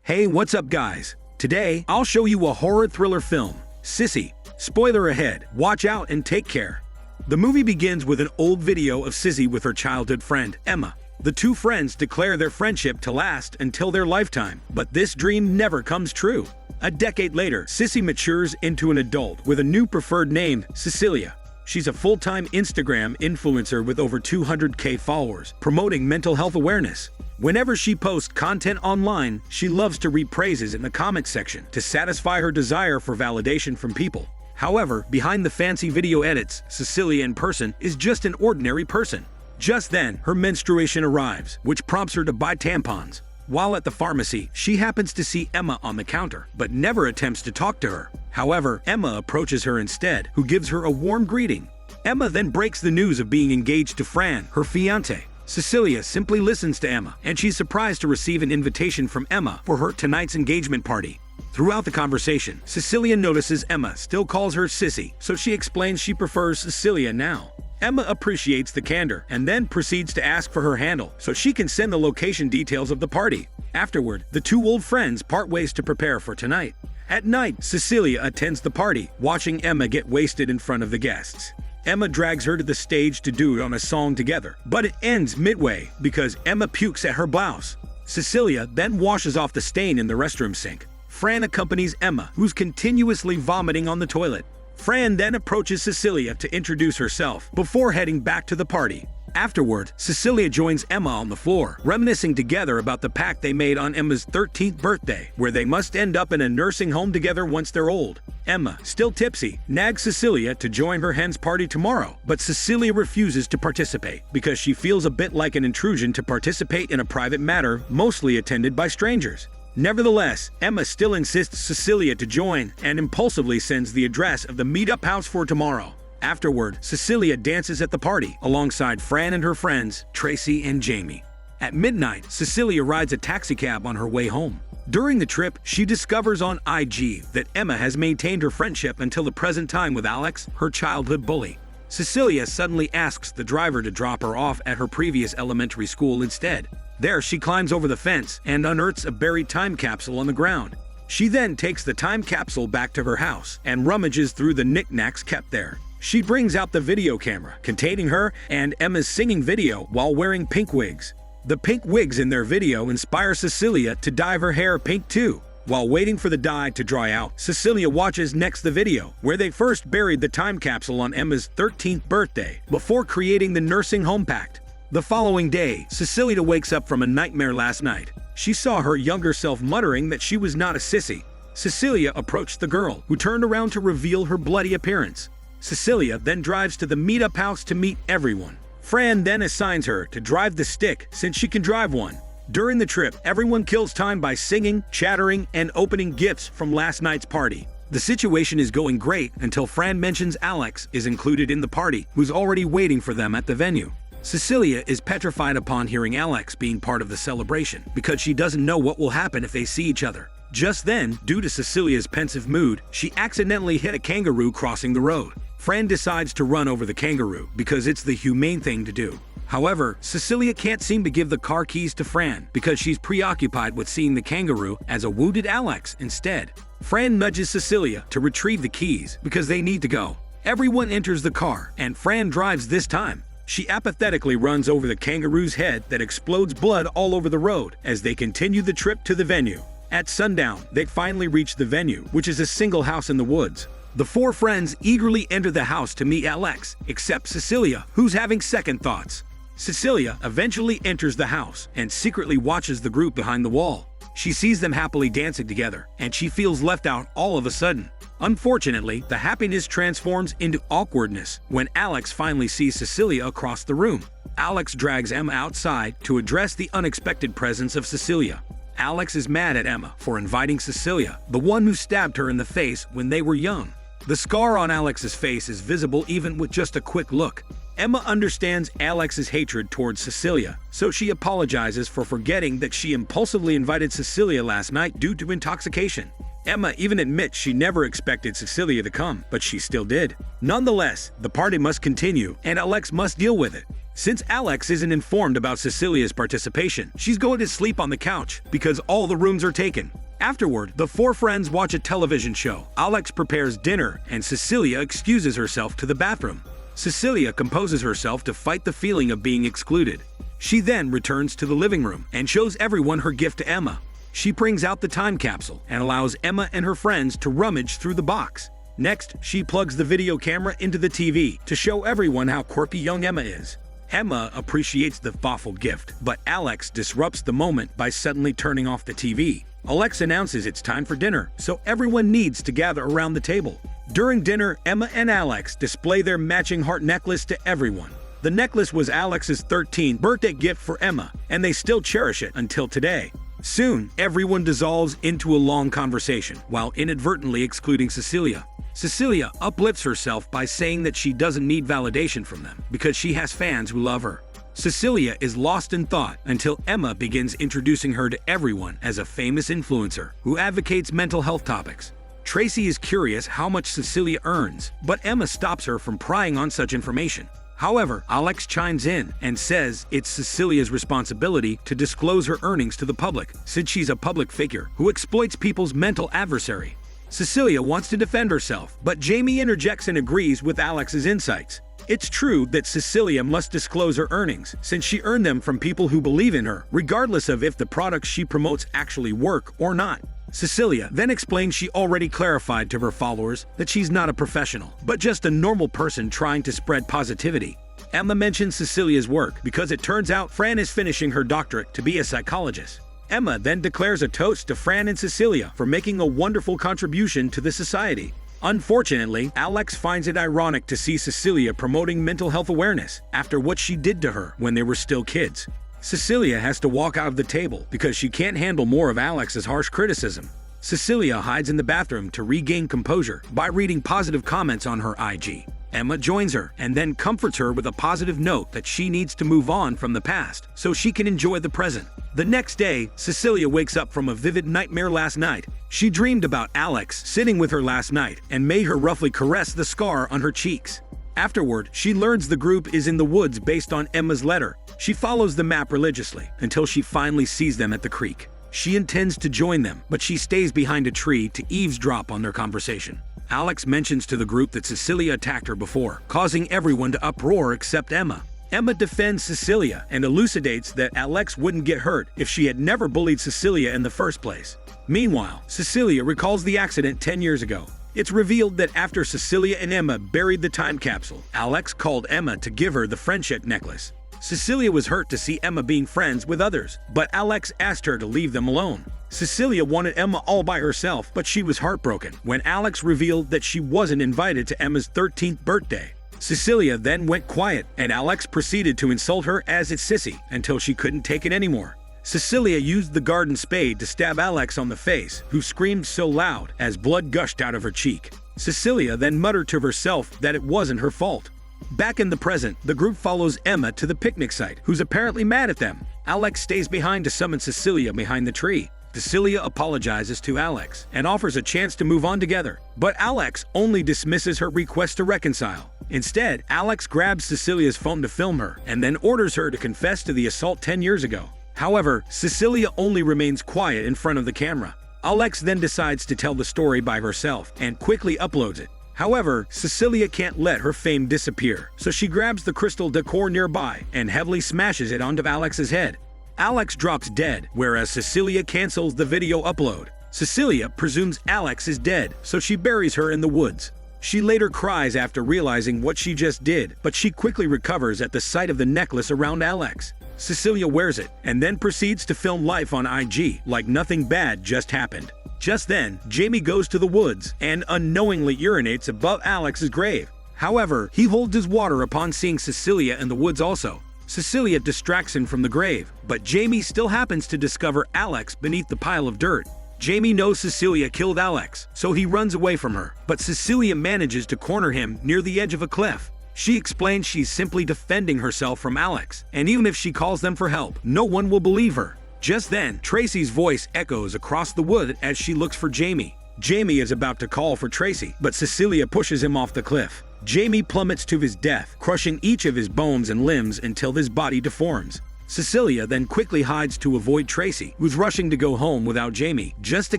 Hey, what's up guys? Today, I'll show you a horror thriller film, Sissy. Spoiler ahead, watch out and take care. The movie begins with an old video of Sissy with her childhood friend, Emma. The two friends declare their friendship to last until their lifetime, but this dream never comes true. A decade later, Sissy matures into an adult with a new preferred name, Cecilia. She's a full-time Instagram influencer with over 200K followers, promoting mental health awareness. Whenever she posts content online, she loves to read praises in the comments section to satisfy her desire for validation from people. However, behind the fancy video edits, Cecilia in person is just an ordinary person. Just then, her menstruation arrives, which prompts her to buy tampons. While at the pharmacy, she happens to see Emma on the counter, but never attempts to talk to her. However, Emma approaches her instead, who gives her a warm greeting. Emma then breaks the news of being engaged to Fran, her fiancé. Cecilia simply listens to Emma, and she's surprised to receive an invitation from Emma for her tonight's engagement party. Throughout the conversation, Cecilia notices Emma still calls her Sissy, so she explains she prefers Cecilia now. Emma appreciates the candor and then proceeds to ask for her handle so she can send the location details of the party. Afterward, the two old friends part ways to prepare for tonight. At night, Cecilia attends the party, watching Emma get wasted in front of the guests. Emma drags her to the stage to do it on a song together, but it ends midway because Emma pukes at her blouse. Cecilia then washes off the stain in the restroom sink. Fran accompanies Emma, who's continuously vomiting on the toilet. Fran then approaches Cecilia to introduce herself before heading back to the party. Afterward, Cecilia joins Emma on the floor, reminiscing together about the pact they made on Emma's 13th birthday, where they must end up in a nursing home together once they're old. Emma, still tipsy, nags Cecilia to join her hen's party tomorrow, but Cecilia refuses to participate because she feels a bit like an intrusion to participate in a private matter mostly attended by strangers. Nevertheless, Emma still insists Cecilia to join and impulsively sends the address of the meetup house for tomorrow. Afterward, Cecilia dances at the party alongside Fran and her friends, Tracy and Jamie. At midnight, Cecilia rides a taxicab on her way home. During the trip, she discovers on IG that Emma has maintained her friendship until the present time with Alex, her childhood bully. Cecilia suddenly asks the driver to drop her off at her previous elementary school instead. There, she climbs over the fence and unearths a buried time capsule on the ground. She then takes the time capsule back to her house and rummages through the knickknacks kept there. She brings out the video camera containing her and Emma's singing video while wearing pink wigs. The pink wigs in their video inspire Cecilia to dye her hair pink too. While waiting for the dye to dry out, Cecilia watches next the video, where they first buried the time capsule on Emma's 13th birthday before creating the nursing home pact. The following day, Cecilia wakes up from a nightmare last night. She saw her younger self muttering that she was not a sissy. Cecilia approached the girl, who turned around to reveal her bloody appearance. Cecilia then drives to the meetup house to meet everyone. Fran then assigns her to drive the stick since she can drive one. During the trip, everyone kills time by singing, chattering, and opening gifts from last night's party. The situation is going great until Fran mentions Alex is included in the party, who's already waiting for them at the venue. Cecilia is petrified upon hearing Alex being part of the celebration because she doesn't know what will happen if they see each other. Just then, due to Cecilia's pensive mood, she accidentally hit a kangaroo crossing the road. Fran decides to run over the kangaroo because it's the humane thing to do. However, Cecilia can't seem to give the car keys to Fran because she's preoccupied with seeing the kangaroo as a wounded Alex instead. Fran nudges Cecilia to retrieve the keys because they need to go. Everyone enters the car, and Fran drives this time. She apathetically runs over the kangaroo's head that explodes blood all over the road as they continue the trip to the venue. At sundown, they finally reach the venue, which is a single house in the woods. The four friends eagerly enter the house to meet Alex, except Cecilia, who's having second thoughts. Cecilia eventually enters the house and secretly watches the group behind the wall. She sees them happily dancing together, and she feels left out all of a sudden. Unfortunately, the happiness transforms into awkwardness when Alex finally sees Cecilia across the room. Alex drags Emma outside to address the unexpected presence of Cecilia. Alex is mad at Emma for inviting Cecilia, the one who stabbed her in the face when they were young. The scar on Alex's face is visible even with just a quick look. Emma understands Alex's hatred towards Cecilia, so she apologizes for forgetting that she impulsively invited Cecilia last night due to intoxication. Emma even admits she never expected Cecilia to come, but she still did. Nonetheless, the party must continue, and Alex must deal with it. Since Alex isn't informed about Cecilia's participation, she's going to sleep on the couch because all the rooms are taken. Afterward, the four friends watch a television show. Alex prepares dinner, and Cecilia excuses herself to the bathroom. Cecilia composes herself to fight the feeling of being excluded. She then returns to the living room and shows everyone her gift to Emma. She brings out the time capsule and allows Emma and her friends to rummage through the box. Next, she plugs the video camera into the TV to show everyone how quirky young Emma is. Emma appreciates the thoughtful gift, but Alex disrupts the moment by suddenly turning off the TV. Alex announces it's time for dinner, so everyone needs to gather around the table. During dinner, Emma and Alex display their matching heart necklace to everyone. The necklace was Alex's 13th birthday gift for Emma, and they still cherish it until today. Soon, everyone dissolves into a long conversation, while inadvertently excluding Cecilia. Cecilia uplifts herself by saying that she doesn't need validation from them because she has fans who love her. Cecilia is lost in thought until Emma begins introducing her to everyone as a famous influencer who advocates mental health topics. Tracy is curious how much Cecilia earns, but Emma stops her from prying on such information. However, Alex chimes in and says it's Cecilia's responsibility to disclose her earnings to the public, since she's a public figure who exploits people's mental adversary. Cecilia wants to defend herself, but Jamie interjects and agrees with Alex's insights. It's true that Cecilia must disclose her earnings, since she earned them from people who believe in her, regardless of if the products she promotes actually work or not. Cecilia then explains she already clarified to her followers that she's not a professional, but just a normal person trying to spread positivity. Emma mentions Cecilia's work because it turns out Fran is finishing her doctorate to be a psychologist. Emma then declares a toast to Fran and Cecilia for making a wonderful contribution to the society. Unfortunately, Alex finds it ironic to see Cecilia promoting mental health awareness after what she did to her when they were still kids. Cecilia has to walk out of the table because she can't handle more of Alex's harsh criticism. Cecilia hides in the bathroom to regain composure by reading positive comments on her IG. Emma joins her and then comforts her with a positive note that she needs to move on from the past so she can enjoy the present. The next day, Cecilia wakes up from a vivid nightmare last night. She dreamed about Alex sitting with her last night and made her roughly caress the scar on her cheeks. Afterward, she learns the group is in the woods based on Emma's letter. She follows the map religiously until she finally sees them at the creek. She intends to join them, but she stays behind a tree to eavesdrop on their conversation. Alex mentions to the group that Cecilia attacked her before, causing everyone to uproar except Emma. Emma defends Cecilia and elucidates that Alex wouldn't get hurt if she had never bullied Cecilia in the first place. Meanwhile, Cecilia recalls the accident 10 years ago. It's revealed that after Cecilia and Emma buried the time capsule, Alex called Emma to give her the friendship necklace. Cecilia was hurt to see Emma being friends with others, but Alex asked her to leave them alone. Cecilia wanted Emma all by herself, but she was heartbroken when Alex revealed that she wasn't invited to Emma's 13th birthday. Cecilia then went quiet, and Alex proceeded to insult her as its Sissy until she couldn't take it anymore. Cecilia used the garden spade to stab Alex on the face, who screamed so loud as blood gushed out of her cheek. Cecilia then muttered to herself that it wasn't her fault. Back in the present, the group follows Emma to the picnic site, who's apparently mad at them. Alex stays behind to summon Cecilia behind the tree. Cecilia apologizes to Alex and offers a chance to move on together, but Alex only dismisses her request to reconcile. Instead, Alex grabs Cecilia's phone to film her and then orders her to confess to the assault 10 years ago. However, Cecilia only remains quiet in front of the camera. Alex then decides to tell the story by herself and quickly uploads it. However, Cecilia can't let her fame disappear, so she grabs the crystal decor nearby and heavily smashes it onto Alex's head. Alex drops dead, whereas Cecilia cancels the video upload. Cecilia presumes Alex is dead, so she buries her in the woods. She later cries after realizing what she just did, but she quickly recovers at the sight of the necklace around Alex. Cecilia wears it and then proceeds to film life on IG like nothing bad just happened. Just then, Jamie goes to the woods and unknowingly urinates above Alex's grave. However, he holds his water upon seeing Cecilia in the woods also. Cecilia distracts him from the grave, but Jamie still happens to discover Alex beneath the pile of dirt. Jamie knows Cecilia killed Alex, so he runs away from her, but Cecilia manages to corner him near the edge of a cliff. She explains she's simply defending herself from Alex, and even if she calls them for help, no one will believe her. Just then, Tracy's voice echoes across the wood as she looks for Jamie. Jamie is about to call for Tracy, but Cecilia pushes him off the cliff. Jamie plummets to his death, crushing each of his bones and limbs until his body deforms. Cecilia then quickly hides to avoid Tracy, who's rushing to go home without Jamie, just to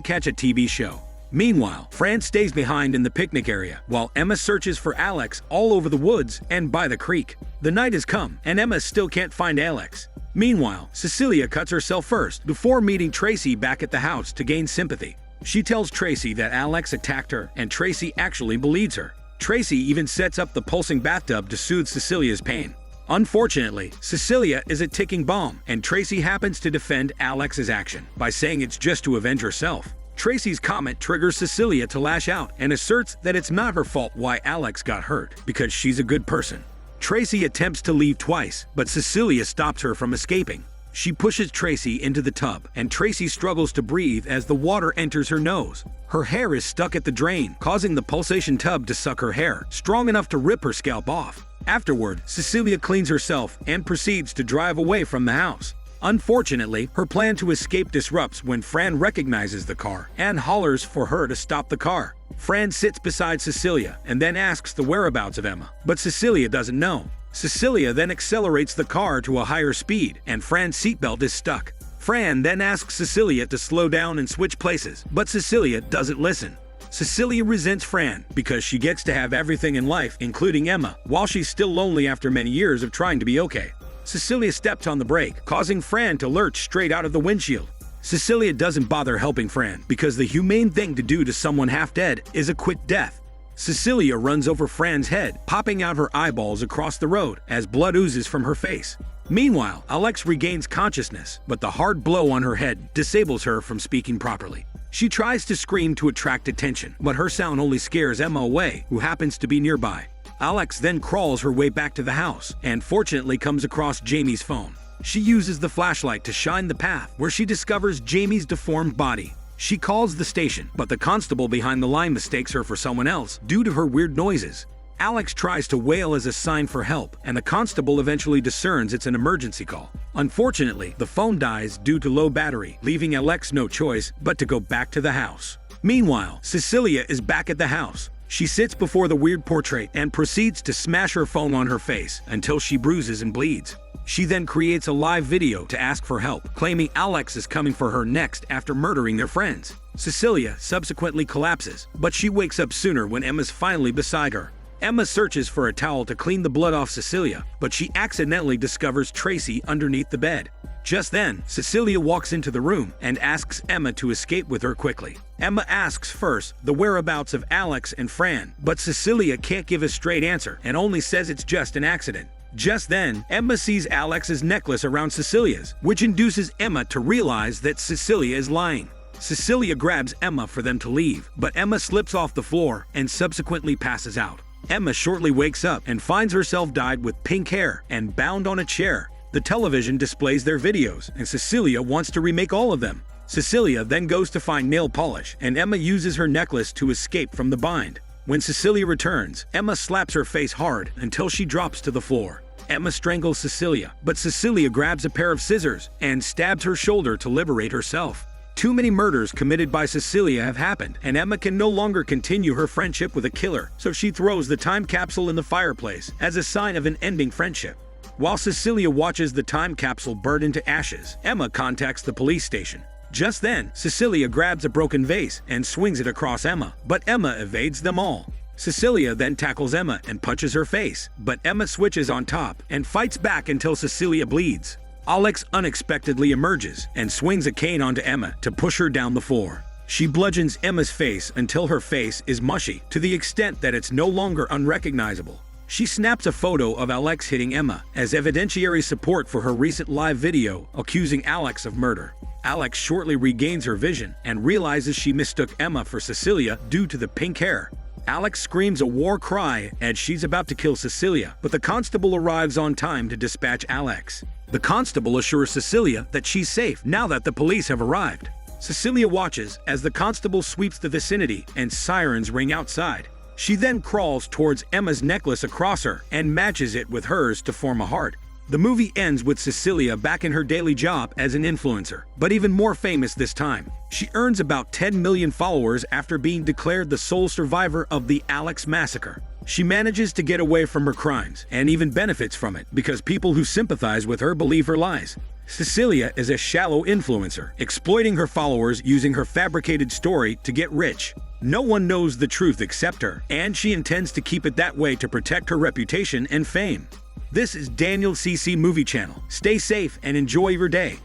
catch a TV show. Meanwhile, Fran stays behind in the picnic area, while Emma searches for Alex all over the woods and by the creek. The night has come, and Emma still can't find Alex. Meanwhile, Cecilia cuts herself first before meeting Tracy back at the house to gain sympathy. She tells Tracy that Alex attacked her, and Tracy actually believes her. Tracy even sets up the pulsing bathtub to soothe Cecilia's pain. Unfortunately, Cecilia is a ticking bomb, and Tracy happens to defend Alex's action by saying it's just to avenge herself. Tracy's comment triggers Cecilia to lash out and asserts that it's not her fault why Alex got hurt, because she's a good person. Tracy attempts to leave twice, but Cecilia stops her from escaping. She pushes Tracy into the tub, and Tracy struggles to breathe as the water enters her nose. Her hair is stuck at the drain, causing the pulsation tub to suck her hair, strong enough to rip her scalp off. Afterward, Cecilia cleans herself and proceeds to drive away from the house. Unfortunately, her plan to escape disrupts when Fran recognizes the car and hollers for her to stop the car. Fran sits beside Cecilia and then asks the whereabouts of Emma, but Cecilia doesn't know. Cecilia then accelerates the car to a higher speed, and Fran's seatbelt is stuck. Fran then asks Cecilia to slow down and switch places, but Cecilia doesn't listen. Cecilia resents Fran because she gets to have everything in life, including Emma, while she's still lonely after many years of trying to be okay. Cecilia steps on the brake, causing Fran to lurch straight out of the windshield. Cecilia doesn't bother helping Fran because the humane thing to do to someone half dead is a quick death. Cecilia runs over Fran's head, popping out her eyeballs across the road as blood oozes from her face. Meanwhile, Alex regains consciousness, but the hard blow on her head disables her from speaking properly. She tries to scream to attract attention, but her sound only scares Emma away, who happens to be nearby. Alex then crawls her way back to the house and fortunately comes across Jamie's phone. She uses the flashlight to shine the path where she discovers Jamie's deformed body. She calls the station, but the constable behind the line mistakes her for someone else due to her weird noises. Alex tries to wail as a sign for help, and the constable eventually discerns it's an emergency call. Unfortunately, the phone dies due to low battery, leaving Alex no choice but to go back to the house. Meanwhile, Cecilia is back at the house. She sits before the weird portrait and proceeds to smash her phone on her face until she bruises and bleeds. She then creates a live video to ask for help, claiming Alex is coming for her next after murdering their friends. Cecilia subsequently collapses, but she wakes up sooner when Emma's finally beside her. Emma searches for a towel to clean the blood off Cecilia, but she accidentally discovers Tracy underneath the bed. Just then, Cecilia walks into the room and asks Emma to escape with her quickly. Emma asks first the whereabouts of Alex and Fran, but Cecilia can't give a straight answer and only says it's just an accident. Just then, Emma sees Alex's necklace around Cecilia's, which induces Emma to realize that Cecilia is lying. Cecilia grabs Emma for them to leave, but Emma slips off the floor and subsequently passes out. Emma shortly wakes up and finds herself dyed with pink hair and bound on a chair. The television displays their videos, and Cecilia wants to remake all of them. Cecilia then goes to find nail polish, and Emma uses her necklace to escape from the bind. When Cecilia returns, Emma slaps her face hard until she drops to the floor. Emma strangles Cecilia, but Cecilia grabs a pair of scissors and stabs her shoulder to liberate herself. Too many murders committed by Cecilia have happened, and Emma can no longer continue her friendship with a killer, so she throws the time capsule in the fireplace as a sign of an ending friendship. While Cecilia watches the time capsule burn into ashes, Emma contacts the police station. Just then, Cecilia grabs a broken vase and swings it across Emma, but Emma evades them all. Cecilia then tackles Emma and punches her face, but Emma switches on top and fights back until Cecilia bleeds. Alex unexpectedly emerges and swings a cane onto Emma to push her down the floor. She bludgeons Emma's face until her face is mushy, to the extent that it's no longer unrecognizable. She snaps a photo of Alex hitting Emma as evidentiary support for her recent live video accusing Alex of murder. Alex shortly regains her vision and realizes she mistook Emma for Cecilia due to the pink hair. Alex screams a war cry as she's about to kill Cecilia, but the constable arrives on time to dispatch Alex. The constable assures Cecilia that she's safe now that the police have arrived. Cecilia watches as the constable sweeps the vicinity and sirens ring outside. She then crawls towards Emma's necklace across her and matches it with hers to form a heart. The movie ends with Cecilia back in her daily job as an influencer, but even more famous this time. She earns about 10 million followers after being declared the sole survivor of the Alex massacre. She manages to get away from her crimes and even benefits from it because people who sympathize with her believe her lies. Cecilia is a shallow influencer, exploiting her followers using her fabricated story to get rich. No one knows the truth except her, and she intends to keep it that way to protect her reputation and fame. This is Daniel CC Movie Channel. Stay safe and enjoy your day.